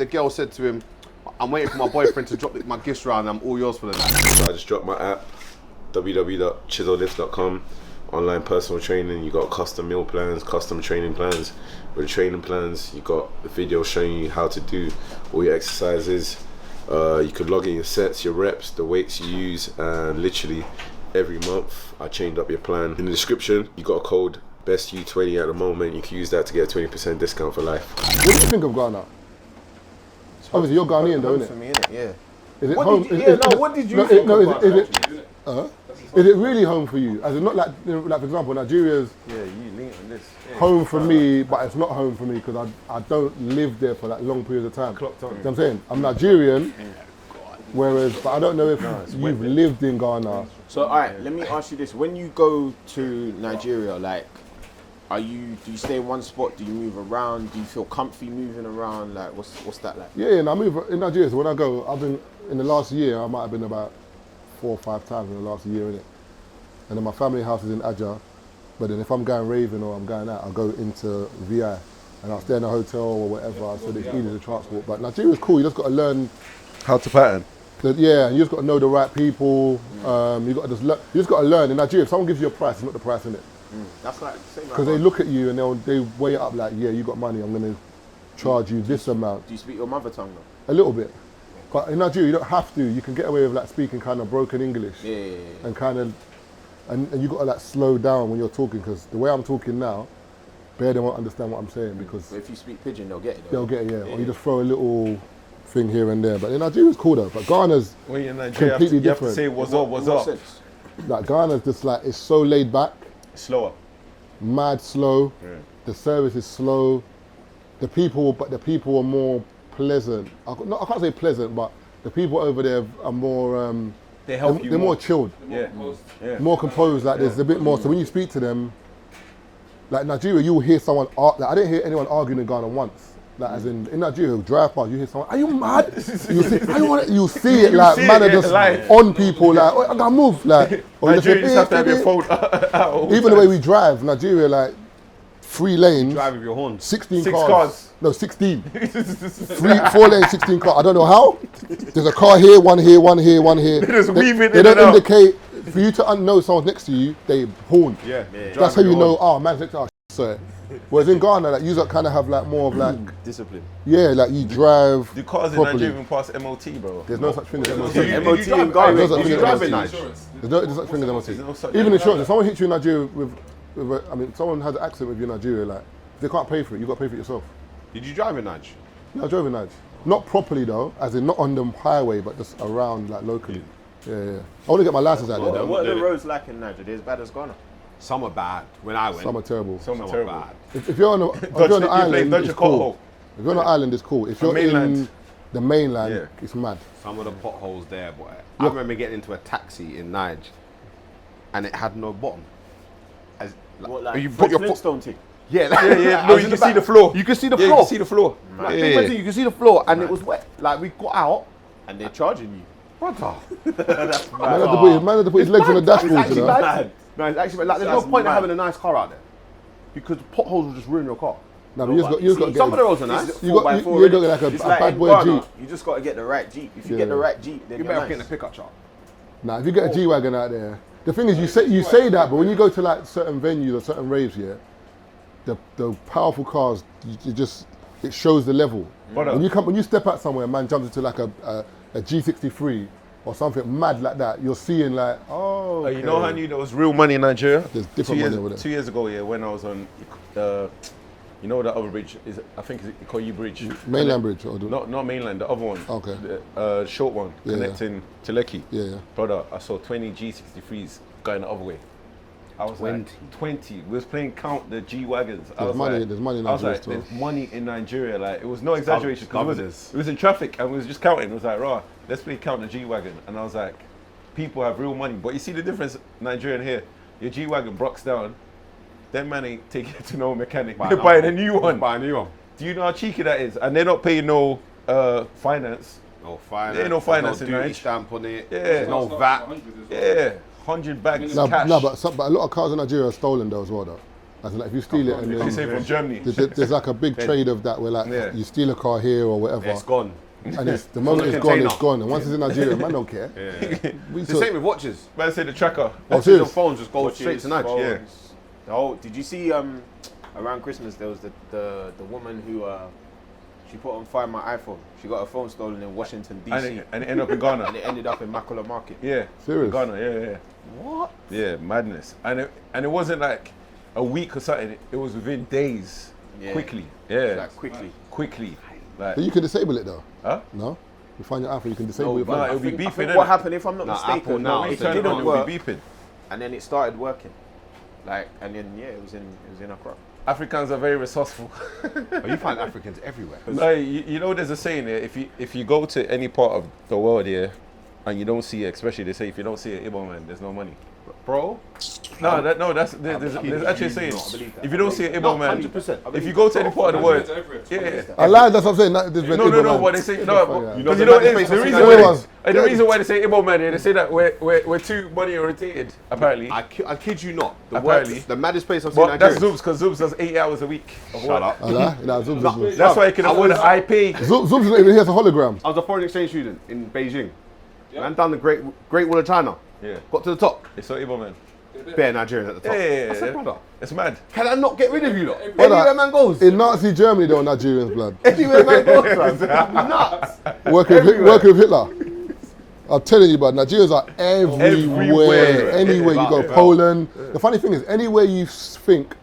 the girl said to him, I'm waiting for my boyfriend to drop my gifts round. I'm all yours for the night. So I just dropped my app, www.ChisoLifts.com. Online personal training. You got custom meal plans, custom training plans. With the training plans, you got the video showing you how to do all your exercises. You could log in your sets, your reps, the weights you use, and literally every month I changed up your plan. In the description, you got a code BESTU20 at the moment. You can use that to get a 20% discount for life. What do you think of Ghana? Obviously, you're Ghanaian, though, isn't it? For me, innit? Yeah. Is it What home? did you, what did you think of Ghana? Is it really home for you? As in, not like for example, Nigeria's Yeah, you link on this. Yeah. home for me, but it's not home for me because I don't live there for that long period of time. Clocked on. You know what I'm saying? I'm Nigerian, whereas, but I don't know if you've lived in Ghana. So, alright, let me ask you this. When you go to Nigeria, like, do you stay in one spot? Do you move around? Do you feel comfy moving around? Like, what's that like? Yeah, and I move in Nigeria. So when I go, I've been in the last year. I might have been about 4 or 5 times in the last year, innit? And then my family house is in Aja. But then if I'm going raving or I'm going out, I'll go into VI and I'll stay in a hotel or whatever. So it's easy to transport. But Nigeria's cool. You just got to learn How to pattern. Yeah, and you just got to know the right people. You just got to learn. In Nigeria, if someone gives you a price, it's not the price, innit? That's like Because they look at you and they weigh it up like, yeah, you got money. I'm going to charge you this amount. Do you speak your mother tongue though? A little bit. But in Nigeria, you don't have to. You can get away with like speaking kind of broken English. Yeah. And kind of, and you got to like slow down when you're talking because the way I'm talking now, they won't understand what I'm saying because But if you speak pidgin, they'll get it. they'll get it, yeah. Or you just throw a little thing here and there. But in Nigeria's cool though. But Ghana's When you're in Nigeria, completely you have to different. say what's up, what's up. Like Ghana's just like, it's so laid back, Slower. mad slow. Yeah. The service is slow. The people are more pleasant. I can't say pleasant, but the people over there are more. They help you They're more more. chilled, Yeah. Yeah. more composed. Like there's a bit more. So when you speak to them, like Nigeria, you will hear someone. Like I didn't hear anyone arguing in Ghana once. Like as in Nigeria, drive past, you hear someone. Are you mad? You see it like see man it, are just like- on people. Like oh, I gotta move. Like or Nigeria, you just have to have "Eh, your eh, phone out. Even the way we drive, Nigeria, like 3 lanes, Drive with your horns. 16 6 cars. cars. No, 16. 4 lanes, 16 cars. I don't know how. There's a car here, one here, one here, one here. They just weave it They in don't and out. indicate. For you to know someone's next to you, they horn. Yeah. That's how you know, oh, man's next to us. So, whereas in Ghana, like, you kind of have like more of like, Discipline. yeah, like you drive The cars in properly. Nigeria even pass MOT, bro. There's no such thing as MOT. Did you MOT drive- in Ghana. There's no such Did thing you as drive in MOT. Nigeria? There's no such thing as MOT. There's no such- Even insurance, if someone hits you in Nigeria I mean, someone has an accident with you in Nigeria, like, if they can't pay for it, you got to pay for it yourself. Did you drive in Nige? Yeah, I drove in Nige. Not properly though, as in not on the highway, but just around, like locally. Yeah. I want to get my license out there though. What are the roads like in Nigeria? They're as bad as Ghana. Some are bad. When I went, Some are terrible. some are terrible. bad. If you're on an island, dodge it's your cool. pothole. If you're on an island, it's cool. If you're mainland. in the mainland, Yeah. it's mad. Some of the potholes there, boy. I remember getting into a taxi in Nige, and it had no bottom. What, like you put your foot. Flintstone thing? Yeah, Yeah. No, you can see the floor. You can see the Yeah, floor. you can see the floor. Like, you can see the floor, and it was wet. Like we got out, And they're charging you. brother. That's Man mad. had to put his legs on the It's dashboard, actually you know. bad. No, it's actually like there's no That's point in mad. having a nice car out there because potholes will just ruin your car. No, but you just got to get Some of the roads are nice. It's You got 4x4 you got really. like a It's bad in boy Ghana, Jeep. You just got to get the right Jeep. If you Yeah. get the right Jeep, then You you're better nice. get in a pickup truck. Nah, if you get a G-Wagon out there, the thing is you say that, but when you go to like certain venues or certain raves, yeah, the powerful cars, it shows the level. Brother. When you step out somewhere, man jumps into like a G63 or something mad like that, you're seeing like, oh, You know how I knew there was real money in Nigeria? There's different money over there. 2 years ago, yeah, when I was on, you know the other bridge is, I think it's Ikoyi Bridge. Mainland Bridge or Not mainland, the other one. Okay. The short one, Yeah, connecting to Lekki. Yeah. Brother, I saw 20 G63s going the other way. I was 20. like, 20. We was playing count the G-Wagons. I There's was money- like, there's money in I was Nigeria like, still. there's money in Nigeria. Like, it was no exaggeration. 'Cause governors. it was in traffic and we was just counting. It was like, right, let's play count the G-Wagon. And I was like, people have real money. But you see the difference, Nigeria and here. Your G-Wagon brocks down. Them man ain't taking it to no mechanic. They're buying a new one. Buy a new one. Do you know how cheeky that is? And they're not paying no finance. No finance. There ain't no finance no in duty Nige. stamp on it. Yeah. There's no VAT. Yeah, 100 bags No, cash. no, but a lot of cars in Nigeria are stolen though as well though. As in, like, if you steal it and They say from Germany. there's like a big trade of that where like Yeah. you steal a car here or whatever, It's gone. and it's the moment It's it's on the gone, it's container. gone. And once it's in Nigeria, man don't care. We It's the took- same with watches. Man, say the tracker. Oh, Watches serious? and phones just go straight to Nige. Yeah. The whole, did you see around Christmas there was the woman who she put on fire my iPhone. She got her phone stolen in Washington DC, And it ended up in Ghana. and it ended up in Makola Market. Yeah. Serious? Ghana, yeah. What? Yeah, madness. And it wasn't like a week or something. It was within days. Yeah. Quickly. Yeah. Like quickly. Like, But you can disable it though. huh? No, you find your iPhone, you can disable your No, phone. it'll be I think beeping. what innit? happened, if I'm not Nah, mistaken, Apple now, it so Turn it on, didn't it'll work, be beeping. and then it started working. Like, and then yeah, it was in a crop. Africans are very resourceful. Oh, you find Africans everywhere. No, you know there's a saying here, if you go to any part of the world here and you don't see it, especially they say if you don't see an Igbo man, there's no money. Bro, There's actually a saying, I believe that. if you don't see an Igbo man, 100%. if you go to any part of the world, yeah. I lied, that's what I'm saying. That, there's No, what they say, no, You because know you know, the it's the space reason of why Igbo they, the reason why they say Igbo man, they say that we're too money orientated, apparently. I kid you not. Apparently. The maddest place I've seen But that's Nigerians. Zoobs, because Zoobs does 8 hours a week of Shut work. up. I lie. Nah, Zoom's That's why you can afford an IP. Zoom's not even here, it's a hologram. I was a foreign exchange student in Beijing. Man, down the Great Wall of China. Yeah, Got to the top. it's so Igbo man. Bare Nigerians at the top. Yeah, I said, brother, it's mad. can I not get rid of you lot? Brother, Anywhere man goes. In Nazi Germany, there were Nigerians, blood. Anywhere man goes, man. Nuts. Working with Hitler. I'm telling you, but Nigerians are everywhere. Everywhere. Anywhere you go, Yeah. Poland. The funny thing is, anywhere you think,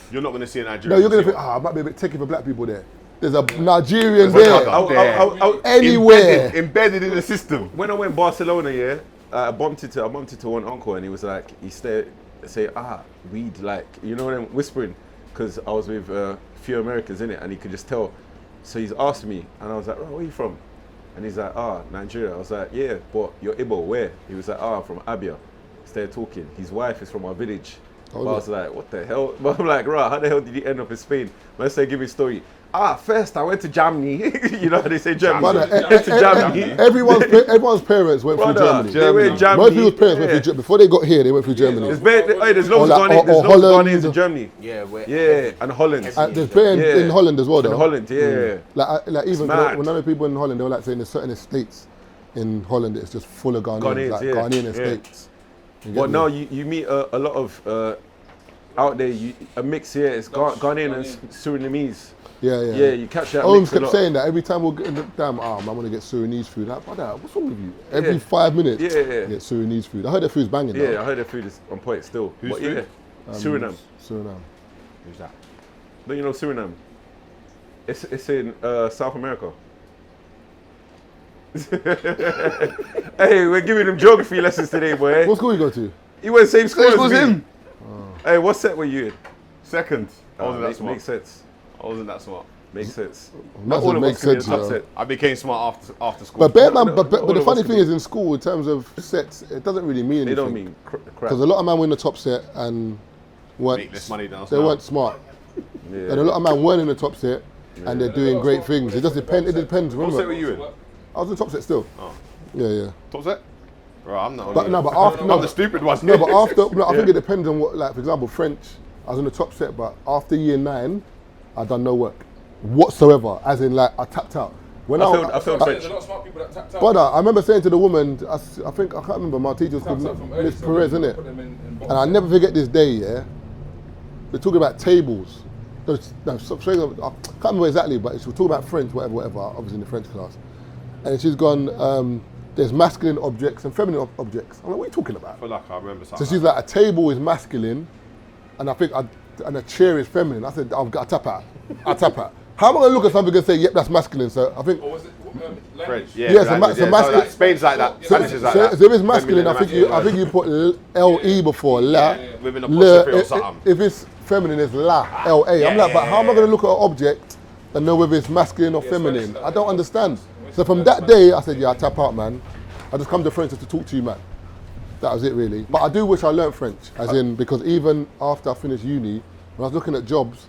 You're not going to see a Nigerian. no, you're gonna think, I might be a bit techie for black people there. There's a Nigerian there. Anywhere. Embedded in the system. When I went Barcelona, yeah, I bumped into one uncle and he was like, he say, weed, like, you know what I'm whispering, because I was with a few Americans in it, and he could just tell. So he's asked me, and I was like, oh, where are you from? And he's like, Nigeria. I was like, yeah, but you're Igbo, where? He was like, I'm from Abia. Started talking. His wife is from our village. But I was like, what the hell? But I'm like, right, how the hell did he end up in Spain? Man said, give me a story. First I went to Germany. You know how they say Germany? Brother, Went to Germany. everyone's parents went through Brother, Germany. they went Germany. Most people's parents went Yeah. through Germany. Before they got here, they went through Germany. There's loads Or like- of or Holland. Ghanaians in Germany. Yeah, where Yeah, and Holland. There's bear in Holland as well, though. In Holland, yeah. Like even mad. when I know people in Holland, they were like saying there's certain estates in Holland that's just full of Ghanaians, Ghanaians, like yeah. Ghanaian Yeah. estates. You get Well, me? now you meet a lot of out there. A mix here. It's Ghanaian and Surinamese. Yeah. Yeah, you catch that. Holmes mix a kept lot. saying that every time we'll get in the damn I'm gonna get Surinese food. Like, brother, what's wrong with you? Every 5 minutes, Yeah. you get Surinese food. I heard their food's banging. Yeah, though. I heard their food is on point still. Whose But food? yeah, Suriname. Suriname. Who's that? Don't you know Suriname? It's in South America. Hey, we're giving him geography lessons today, boy. What school you go to? He went same school Same as as me. him. Hey, what set were you in? Second. I wasn't that makes smart. sense. I wasn't that smart. Makes sense. Must All have of make us can be in sense, the top you know. set. I became smart after school. But bear man, No, but all the of funny us thing can is in school, in terms of sets, it doesn't really mean They anything. don't mean crap. Because a lot of men win the top set and weren't, Make less money than us they now. weren't smart. Yeah. And a lot of men weren't in the top set and they're doing great things. It just depends. It depends. What set were Remember, you in? I was in top set still. Oh. Yeah. Top set? Bro, I'm not. But after I'm the stupid one. No, but after, I think it depends on what, like, for example, French, I was in the top set, but after year 9, I done no work whatsoever, as in, like, I tapped out. When I felt French. There's a lot of smart people that tapped out. Brother, I remember saying to the woman, I think, I can't remember, my teacher was called Tapped out from early, Miss so Perez, we innit? put them in And I never forget this day, yeah? We're talking about tables. No, I can't remember exactly, but she was talking about French, whatever, obviously in the French class. And she's gone, there's masculine objects and feminine objects. I'm like, what are you talking about? I feel like I remember So something. she's like, a table is masculine, and I think, and a chair is feminine. I said, I've got to tap out. I tap out. How am I going to look at something and say, yep, that's masculine? So I think, Or was it language? French. Yeah, so language, so yeah. masculine- Like, Spain's like that. so, Spanish is like so, that. so if it's masculine, I Feminine, think you put LE before la. With an Le, apostrophe or something. if it's feminine, it's la, LA. I'm like, but how am I going to look at an object and know whether it's masculine or feminine? Spanish, I don't understand. So from that day, I said, yeah, I tap out, man. I just come to French just to talk to you, man. That was it, really. But I do wish I learned French, as in, because even after I finished uni, when I was looking at jobs,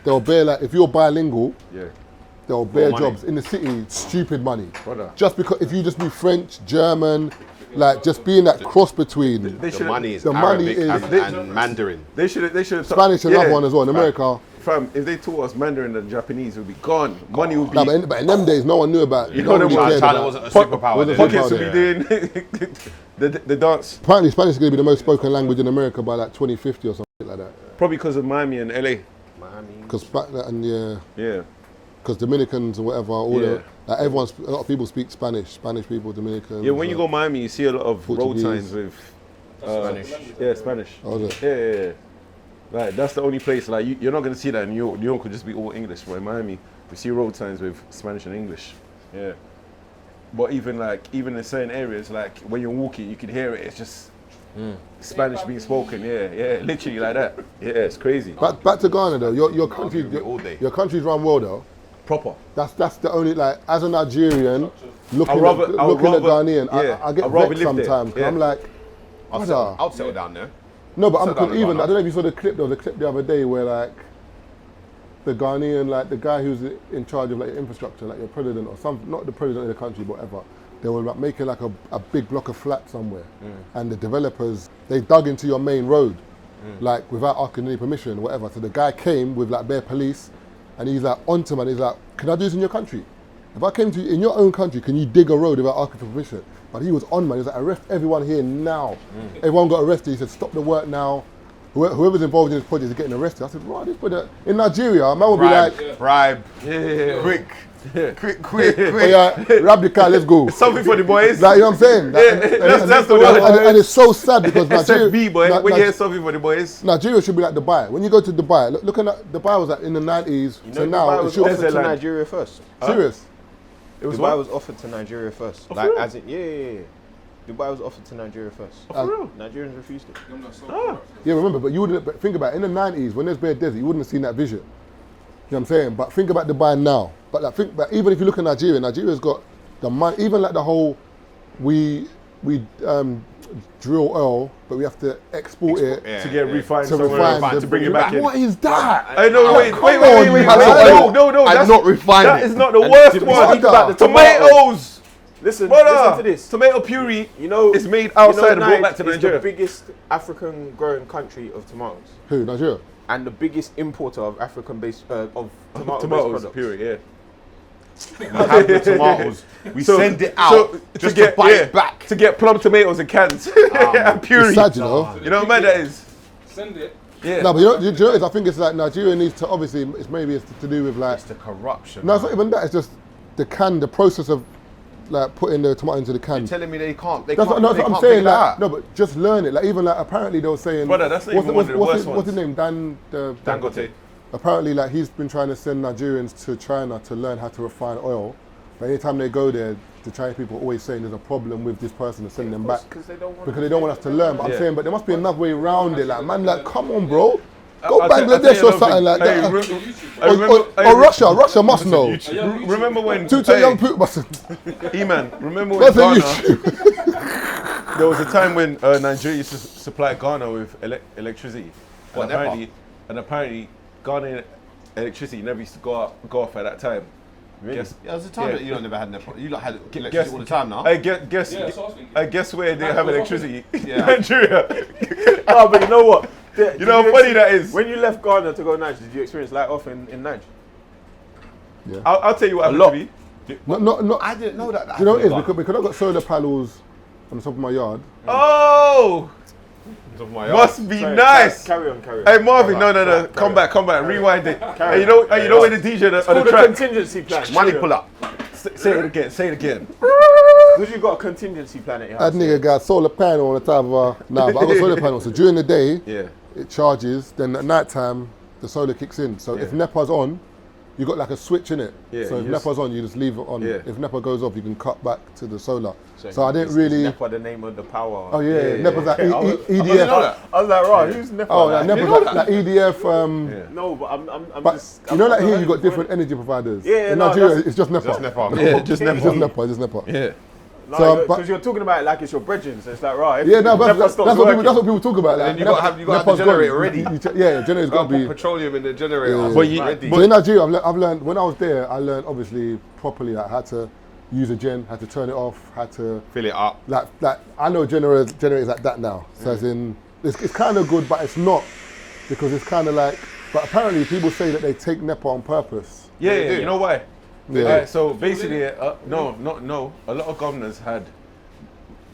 they'll bear, like, if you're bilingual, Yeah. they'll bear money. jobs in the city, stupid money. Brother. Just because if you just do French, German, Like just being that cross between They The should. money is the money Arabic is- and Mandarin. They should. They should. Spanish another one as well in America. Fam, if they taught us Mandarin and Japanese, it would be gone. Money would be. Nah, but in them days, no one knew about. You no know one them really ones. cared China about- wasn't a superpower. wasn't then. a Pockets would be doing the dance. Apparently, Spanish is going to be the most spoken language in America by like 2050 or something like that. Probably because of Miami and LA. Because Yeah. because Dominicans and whatever, all Yeah. like a lot of people speak Spanish. Spanish people, Dominicans. Yeah, when you go Miami, you see a lot of road Portuguese. signs with Spanish. Yeah, Spanish. Oh, is it? Yeah. Like that's the only place. Like you're not gonna see that in New York. New York would just be all English. But in Miami, we see road signs with Spanish and English. Yeah. But even in certain areas, like when you're walking, you can hear it. It's just Spanish being spoken. Yeah, literally like that. Yeah, it's crazy. Back to Ghana though. Your country, Argue with me all day. your country's run well though. Proper. That's the only like as a Nigerian looking rather- at I would rather- Ghanaian, yeah, I get I'd rather vexed live there, sometimes. 'Cause yeah. I'm like, I'll settle down there. no, but I'm Settle down because in even Ghana. I don't know if you saw the clip. There was a clip the other day where like the Ghanaian, like the guy who's in charge of like infrastructure, like your president or some, not the president of the country, but whatever. They were like making like a big block of flats somewhere, and the developers they dug into your main road, like without asking any permission, whatever. So the guy came with like bare police, and he's like onto man. He's like, "Can I do this in your country? If I came to you in your own country, can you dig a road without asking for permission?" But he was on man. He was like, "Arrest everyone here now." Everyone got arrested. He said, "Stop the work now. Whoever's involved in this project is getting arrested." I said, "Right, this project in Nigeria, man will be like, Bribe. Yeah. Quick. Yeah. Quick. oh yeah, grab the car, let's go." Something for the boys. Like, you know what I'm saying? that's the word. And it's so sad because Nigeria, SFB boy. When you hear something for the boys. Nigeria should be like Dubai. When you go to Dubai, looking at Dubai was like in the 90s You to know, now. Dubai It was should, offered to Desert land. Nigeria first. serious. It was Dubai what? was offered to Nigeria first. for Like, real? as in, yeah. Dubai was offered to Nigeria first. For real? Nigerians refused it. Them lot so Ah. corrupt. Yeah, remember, but you wouldn't. But think about it, in the 90s when there's bare desert, you wouldn't have seen that vision. You know what I'm saying? But think about Dubai now. But like, think, but even if you look at Nigeria, Nigeria's got the money. Even like the whole, we drill oil, but we have to export it To get refined to somewhere refine else, to bring it back in. What is that? I know. Wait. come on, man. No. I'm That's not refined. That is not the worst Did we one. speak about the Tomatoes. Listen, Brother, listen to this. Tomato puree. You know, it's made outside and brought back to is Nigeria. the biggest African growing country of tomatoes Who? Nigeria? and the biggest importer of African-based of tomato-based Tomatoes products. puree. Yeah. We have the tomatoes. We So- send it out just to buy it back. to get plum tomatoes in cans and puree. It's sad, you know. You know how mad that is. Send it. Yeah. No, but you know what it is? I think it's like Nigeria needs to, obviously, it's to do with like, It's the corruption. no, it's not even that, it's just the process of like putting the tomato into the can. You're telling me they can't. They That's can't. what they I'm can't saying. figure that Like, out. no, but just learn it. Like even like apparently they were saying, Brother, that's not even one of the worst what's his ones. name? Dangote. Apparently, like he's been trying to send Nigerians to China to learn how to refine oil. But anytime they go there, the Chinese people are always saying there's a problem with this person and sending them back Because they don't want because they don't want us to learn. But Yeah. I'm saying, but there must be another way around it. Like man, like come on, bro, go I'll tell you Bangladesh or another something thing. like Hey, that. Or Russia. Russia must know. Remember when Two young people must. E-man, remember when What's Ghana, YouTube? there was a time when Nigeria used to supply Ghana with electricity. What, And apparently Ghana electricity never used to go off at that time. Really? Guess, Yeah, there's a time Yeah. that you don't never had Nepal. You lot had electricity guess all the time now. I guess Yeah, that's what I was thinking. I guess where they have electricity. Yeah. Nigeria. Oh, but you know what? You know how funny that is? When you left Ghana to go Niger, did you experience light off in Niger? I'll tell you what happened lot. to me. No. I didn't know that. You know what it is? Because I've got solar panels on the top of my yard. Oh, must be Sorry, nice. Carry on. Hey Marvin, no, Carry come back, rewind it. Carry Hey, you know when the DJ It's on called the a track. contingency plan. Money pull up. Say it again. Because you've got a contingency plan at your That house. nigga got solar panel on the top of nah, but I got solar panel. So during the day, Yeah. it charges. Then at night time, the solar kicks in. So if Yeah. NEPA's on, you got like a switch in it. Yeah, so if you just- NEPA's on, you just leave it on. Yeah. If NEPA goes off, you can cut back to the solar. So I didn't Is really. NEPA the name of the power? Oh yeah, NEPA's like I was- EDF. I was like, right, who's NEPA? Oh, like NEPA's like EDF. Yeah. No, but I'm But just. you know, like I'm here, you got going- different energy providers. Yeah, in no, Nigeria, that's- it's just NEPA. Just NEPA. Yeah, just It's never. just NEPA. It's just NEPA. Yeah. No, So, because but- you're talking about it like it's your brethren, so it's like, right. if Yeah, no, but NEPA that's stops what people. working- That's what people talk about. Like, then you gotta have the NEPA's generator gone. ready. Yeah, generator's got Gotta to put be. petroleum in the generator. Yeah. But you- ready. So in Nigeria, I've learned when I was there, I learned obviously properly like, how to use a gen, had to turn it off, had to Fill it up. like I know generators like that now. So as in, it's kind of good, but it's not because it's kind of like. But apparently, people say that they take NEPA on purpose. Yeah, They do. you know why? Yeah. Alright, so basically, no. A lot of governors had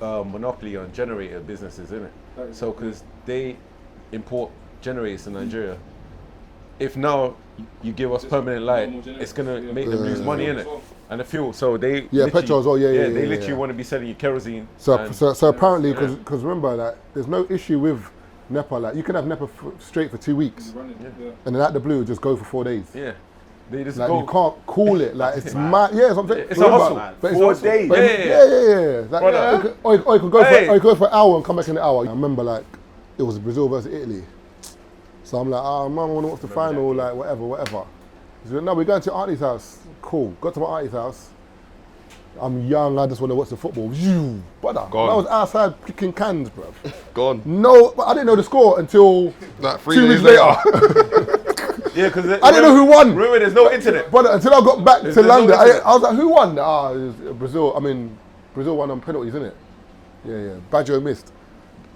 monopoly on generator businesses, innit? So because they import generators to Nigeria. If now you give us permanent light, it's gonna make them lose money, innit? And the fuel. So they petrol as well. Yeah, they literally want to be selling you kerosene. So and- so apparently, because remember that there's no issue with NEPA. Like you can have NEPA straight for 2 weeks, and then out the blue just go for 4 days. yeah, they just Like go. you can't call it like it's mad. Yeah, something. It's a hustle. But it's 4 hustle. days. But Yeah. Like, Brother. or you could go Hey. or you could go for an hour and come back in an hour. I remember like it was Brazil versus Italy, so I'm like, mum, I want to watch the final, like whatever. So no, we're going to auntie's house. Cool. Got to my auntie's house. I'm young. I just want to watch the football. Brother, Gone. I was outside kicking cans, bro. Gone. No, but I didn't know the score until Like 3 2 days weeks later. Yeah, because I didn't know who won. Remember, there's no internet. But until I got back to There's no London, internet. I was like, who won? It was Brazil. I mean, Brazil won on penalties, innit? Yeah. Baggio missed.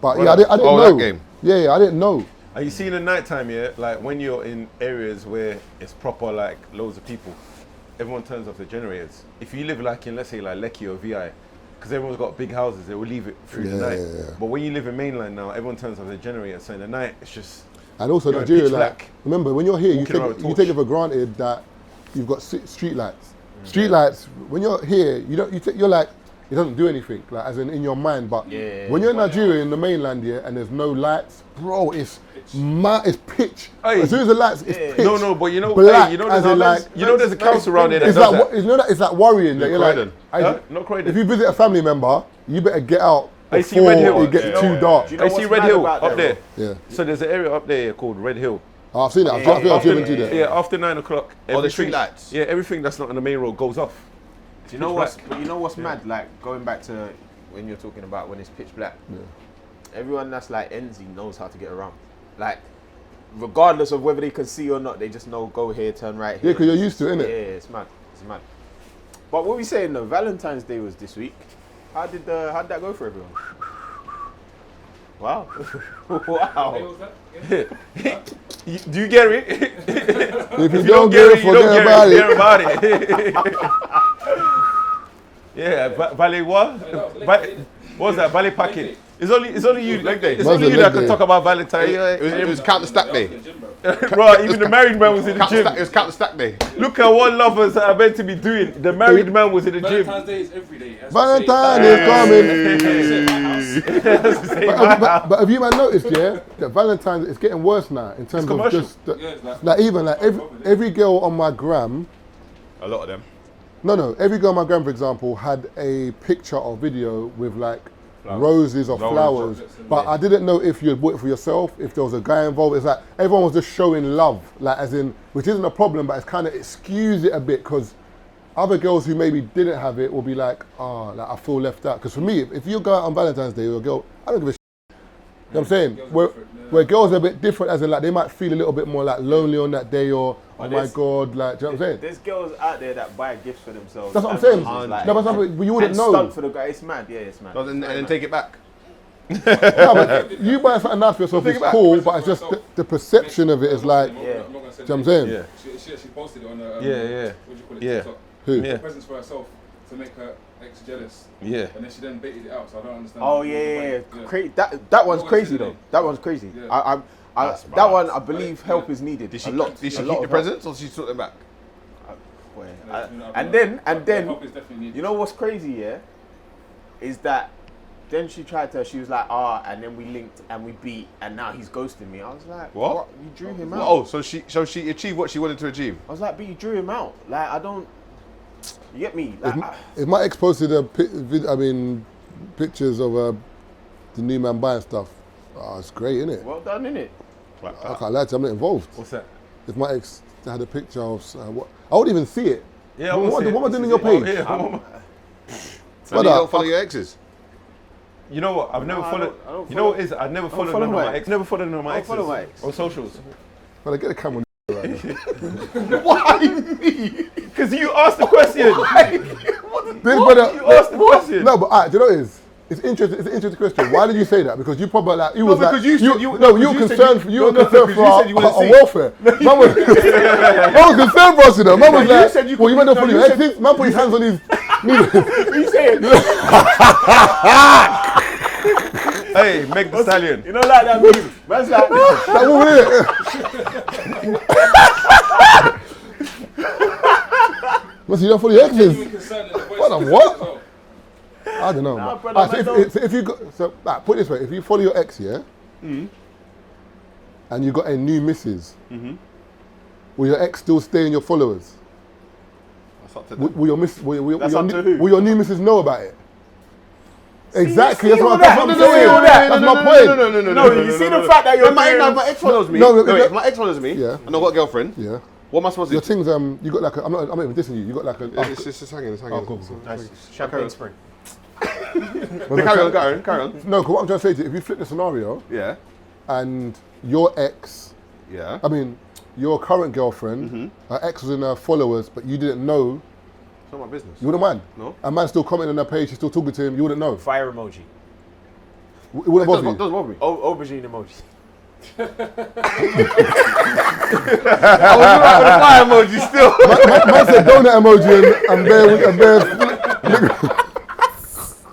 But yeah, I didn't Oh, know. that game. Yeah, I didn't know. Are you seeing the nighttime, yeah? Like when you're in areas where it's proper, like loads of people, everyone turns off the generators. If you live like in, let's say, like Lekki or VI, because everyone's got big houses, they will leave it through the night. Yeah. But when you live in mainland now, everyone turns off the generator. So in the night, it's just. And also You're in Nigeria, pitch like, black, remember, when you're here, you walking around with take torch. it for granted that you've got street lights. Street lights, when you're here, you're like, it doesn't do anything, like as in your mind. But when you're in Nigeria, in the mainland, and there's no lights, bro, it's pitch. Hey. As soon as the lights, it's pitch. No, but you know, Black, hey, you know, as there's, in, there's a council around here that It's does like, that. it's like worrying that you're Croydon. like, Not Croydon. if you visit a family member, you better get out I see before Red Hill. it gets too dark. Do you know I see what's Red mad Hill about up that, there. Yeah, So there's an area up there called Red Hill. I've seen it. I've driven to there. Yeah, after 9 o'clock. Oh, the everything- street lights. Yeah, everything that's not on the main road goes off. Do you know Pitch what's? black. But you know what's mad? Like going back to when you're talking about when it's pitch black. Everyone that's like NZ knows how to get around. Like, regardless of whether they can see or not, they just know go here, turn right here. Yeah, 'cause you're used to it, innit? Yeah, it's mad. It's mad. But what we saying though, Valentine's Day was this week. How did that go for everyone? Wow. Wow. Do you get it? If you You don't get it, you don't forget get about it. it. Forget about it. Yeah, Valet what? What was that? Valet packet. It's only you. Leg day. It's Mine's only a you leg that can day. talk about Valentine. It was count the stack day. Bro, even the married man was in the Count the gym. stack, it was count the stack day. Look at what lovers are meant to be doing. The married man was in the gym. Valentine's Day is every day. Valentine is coming. But have you man noticed, yeah, that Valentine's is getting worse now in terms of commercial. just Yeah, it's like even like every girl on my gram. A lot of them. No, every girl on my gram, for example, had a picture or video with like roses or flowers. But I didn't know if you had bought it for yourself, if there was a guy involved. It's like everyone was just showing love, like as in, which isn't a problem, but it's kind of skews it a bit because other girls who maybe didn't have it will be like, like I feel left out. Because for me, if you go out on Valentine's Day with a girl, I don't give a shit. You know what I'm saying? Where girls are a bit different, as in like they might feel a little bit more like lonely on that day or, oh my God, like, do you know what I'm saying? There's girls out there that buy gifts for themselves. That's what I'm saying. Like, No, but something you wouldn't and know. stunt for the guy. It's mad. Yeah, it's mad. And then take it back. No, but you buy something nice for yourself, Think it's about cool, it. but it's just the perception of it is like, I'm do not you gonna know say what I'm saying? Yeah. She posted it on Yeah. what do you call it? Yeah. TikTok. Who? Yeah. Presents for herself to make her ex jealous. Yeah. And then she then baited it out, so I don't understand. Oh yeah. That one's What was crazy it though. then? That one's crazy. Yeah. That one I believe help is needed. Did she a lot. keep a lot the of presents or she took them back? help. Yeah, And then help is definitely needed. you know what's crazy? Yeah, is that then she was like, and then we linked and we beat, and now he's ghosting me. I was like, What? You drew him out. Oh, so she achieved what she wanted to achieve. I was like, but you drew him out. Like I don't. You get me? Like, If my ex posted pictures of the new man buying stuff, it's great, isn't it? well done, innit? I can't lie to you, I'm not involved. What's that? If my ex had a picture of what, I wouldn't even see it. Yeah, I what, won't see what am I it. doing on your page? So you don't follow your exes. You know what? I've never I followed. don't You know what it is? I've never followed follow none of my my ex. Never followed none of my I don't exes follow my ex. on socials. But I get a camera right now. Why me? Because you asked the question. brother. You asked the question. No, but do you know what it is? It's interesting. It's an interesting question. Why did you say that? Because you probably like you was because like you said you- no, you because were you said concerned. you- You were no, concerned because for you our said you wouldn't see. welfare. Man was concerned for us, you know. Man was you like, said you well, you could- meant to no, follow you your said- exes. Man put his hands on his knees. You saying? Hey, Meg the Stallion. You know, like that meme. Man's like, Like, what was it? Must you don't follow your exes? What? I don't know. Man. brother, Alright, man, so if you got put it this way, if you follow your ex, yeah, and you got a new missus, will your ex still stay in your followers? That's up to them. Will your That's up to who? will your new missus know about it? Exactly. see That's all what that? I'm You saying. see all that? That's my point. no, you see the fact that you're If my doing- ex follows me. No, If my ex follows me, Yeah. and I've got a girlfriend. Yeah. What am I supposed Your to do? things. You got like I'm not even dissing you. You got like a. It's just hanging. It's hanging. Oh, cool. Nice. Champagne spring. Carry on. No, because what I'm trying to say to you, if you flip the scenario Yeah. and your ex, Yeah. I mean, your current girlfriend, her ex was in her followers, but you didn't know, It's not my business. you wouldn't mind. No. A man still commenting on her page, she's still talking to him, you wouldn't know. Fire emoji. It wouldn't bother Doesn't you. bother me. Aubergine emoji. I was right with the fire emoji still. Man said donut emoji and bear.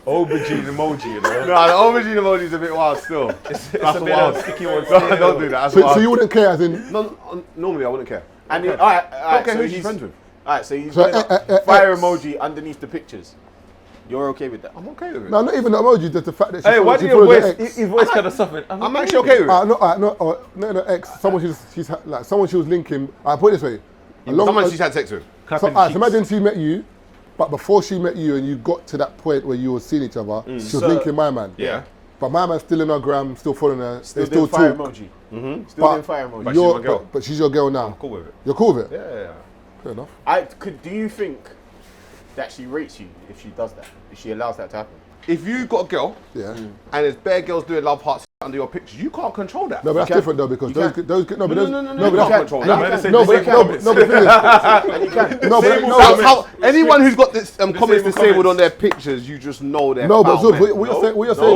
Aubergine emoji, you know. No, the aubergine emoji is a bit wild still. That's a bit wild. of sticky one. No, don't do that. That's So wild. you wouldn't care as in, No, normally I wouldn't care. And all right, Okay, so who's he's she friends with? All right, so he's So, putting up fire X. emoji underneath the pictures. You're okay with that? I'm okay with it. no, not even the emoji, just the fact that she Hey, why she do your followed her voice? ex. His voice kind of softened. I'm actually okay with it. No, ex, someone like someone she was linking, I put it this way. Someone she's had sex with. So imagine she met you, but before she met you and you got to that point where you were seeing each other, she was So- linking my man. Yeah. But my man's still in her gram, still following her, Still they still doing fire talk. emoji. Still But doing fire emoji. But she's my girl. But she's your girl now. Cool with it. You're cool with it? Yeah. Fair enough. Do you think that she rates you if she does that? If she allows that to happen? If you got a girl Yeah. and there's bare girls doing love hearts under your pictures, you can't control that. No, but that's can. different though because You those can. no, but those No, no, you but can't that's control And that. you man, can. no, Say but no, comments. but the thing is, And you can. no, but Same no, comments. but Anyone who's got this comments Disabled disabled on comments. their pictures, you just know they're no, but foul Zub, men. what you're saying,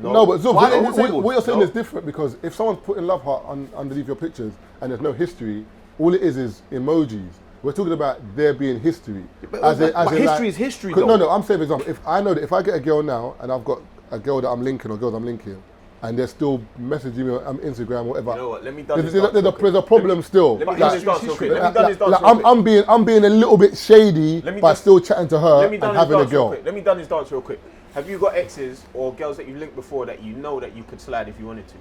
No. but Zub, Why are they what disabled? you're saying No. is different because if someone's putting love heart underneath your pictures and there's no history, all it is emojis. We're talking about there being history. But history is history, though. No, I'm saying for example, if I know that if I get a girl now and I've got a girl that I'm linking or girls I'm linking, and they're still messaging me on Instagram or whatever. You know what? Let me done this dance There's real quick. a problem still. Let me Like, done this dance real quick. Let me like, done this dance like, real quick. I'm being a little bit shady Let me by just- still chatting to her Let me and done this having a dance real girl. quick. Let me done this dance real quick. Have you got exes or girls that you linked before that you know that you could slide if you wanted to?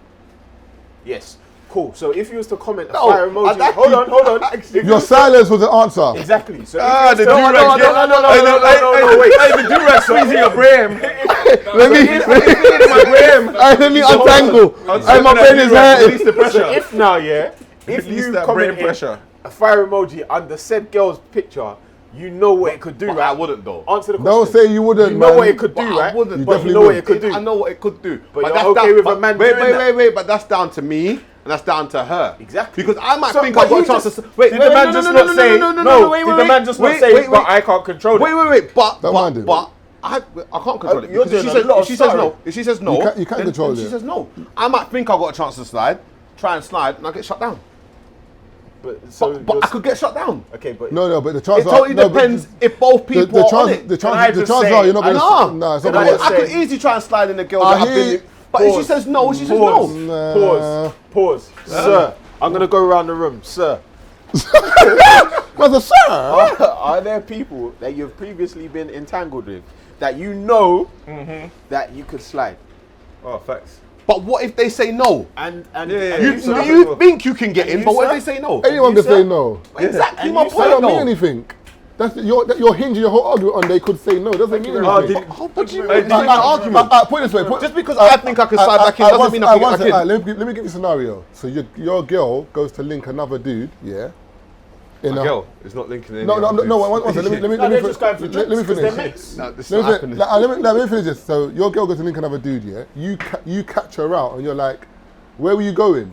Yes. Cool. So if you was to comment a fire emoji, hold on. If you Your was to- silence was the answer. Exactly. So Ah, if the you was to- do-rag. No, wait. Hey, the do-rag squeezing your brain. Let me untangle. Hey, my brain is hurting. Release the pressure. So if now, yeah, if Release you that brain commented pressure. a fire emoji under said girl's picture, you know what it could do, But right? I wouldn't though. Answer the question. Don't say you wouldn't, You know man. what it could do, But I right? wouldn't. You But definitely you know what would. it could do. I know what it could do. But you're that's okay down, with but a man wait, doing that? wait, but that's down to me, and that's down to her. Exactly. Because I might So, think but I've got you a chance just- to. Wait, Did the man just not say? No. Did the man just not say? But I can't control it. Wait. Don't mind him. But I can't control it. You're Because doing a lot of if she says no, stuttering. if she says no, You can't then control she it. says no. I might think I've got a chance to slide, try and slide, and I get shut down. But so But I could get shut down. okay, but No, but the It chances are. totally no, but depends if both people the are on chance, it. the Can I chances just are say- you're not I going know. to. No, it's not Can I going just I to. could say- easily try and slide in a girl I that I've been hear- in. But if she Pause. says no, she says no. Nah. Pause. Sir, I'm gonna go around the room. Sir, Brother, sir. are there people that you've previously been entangled with that you know that you could slide? Oh, facts. But what if they say no? And Yeah, You think you can get in, you, but what if sir? they say no? Anyone You can say sir? no. Exactly And my you, That sir? don't point. mean though. anything. You're hinging your whole argument on they could say no. Doesn't mean anything. What do you Hey, mean? It's not an argument. Put it this way. Just because I think I can slide back in doesn't mean I can get back in. Let me give you a scenario. So your girl goes to link another dude, yeah. In A girl is not linking any No, other dudes. one second. Let me No, they're just going for let me drinks 'cause they're finish. mates. No, this is Let not me, happening. let me finish this. So your girl goes to link another dude, yeah. You catch her out, and you're like, "Where were you going?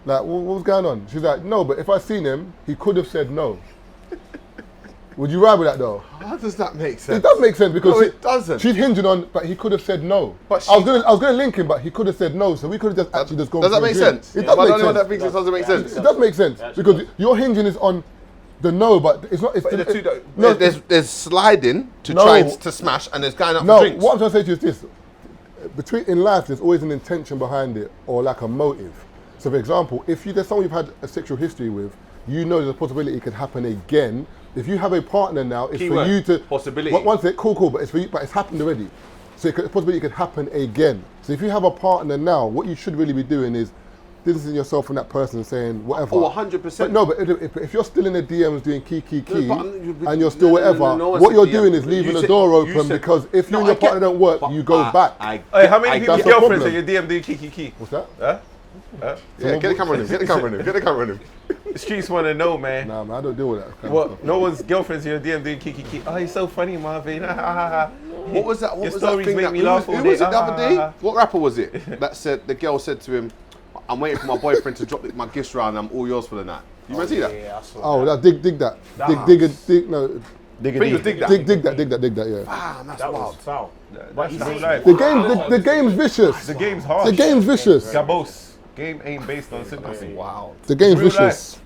Like, what was going on?" She's like, "No, but if I seen him, he could have said no." Would you ride with that though? How does that make sense? It does make sense because No, it doesn't. she's hinging on, but he could have said no. But I was gonna link him, but he could have said no, so we could have just actually just gone. Does that for a make drink. sense? It Am does I the make only one that sense. thinks it doesn't make sense? It does make sense because your hinging is on the no, but it's not. It's But the two don't. no. There's sliding to No. try and to smash, and there's going up No, for drinks. what I'm trying to say to you is this: in life, there's always an intention behind it, or like a motive. So, for example, if there's someone you've had a sexual history with, you know there's a possibility it could happen again. If you have a partner now, it's Keyword, for you to possibility. One sec, cool, but it's for you, but it's happened already. So, the possibility it could happen again. So, if you have a partner now, what you should really be doing is distancing yourself from that person and saying whatever. Oh, 100%. But no, but if you're still in the DMs doing key, No, but and you're still no, whatever, no one what said you're DM. doing is leaving You the said- door you open said- because if you No, and your I partner get- don't work, but you go back. Hey, how many people that's have the girlfriends problem. in your DM do kiki? What's that? Huh? Yeah, get the camera on him. Get the camera on him. Get the camera on him. The streets want to know, man. Nah, man, I don't deal with that. kind of What? stuff. No one's girlfriend's in your DM doing kiki. Oh, you're so funny, Marvin. What was that? What Your was that stories thing make that me laugh all who day. was it the other day? Ah. What rapper was it that said the girl said to him, "I'm waiting for my boyfriend to drop my gifts round. I'm all yours for the night." You ever see that? Yeah, I saw Oh, that. that dig that. No, I think it was Dig That. dig that, yeah. Ah, that's That wild. was foul. That's real life. The game's vicious. The game's hard. The game's vicious. Gabos. Game ain't based on sympathy. Wow. The game's Real vicious.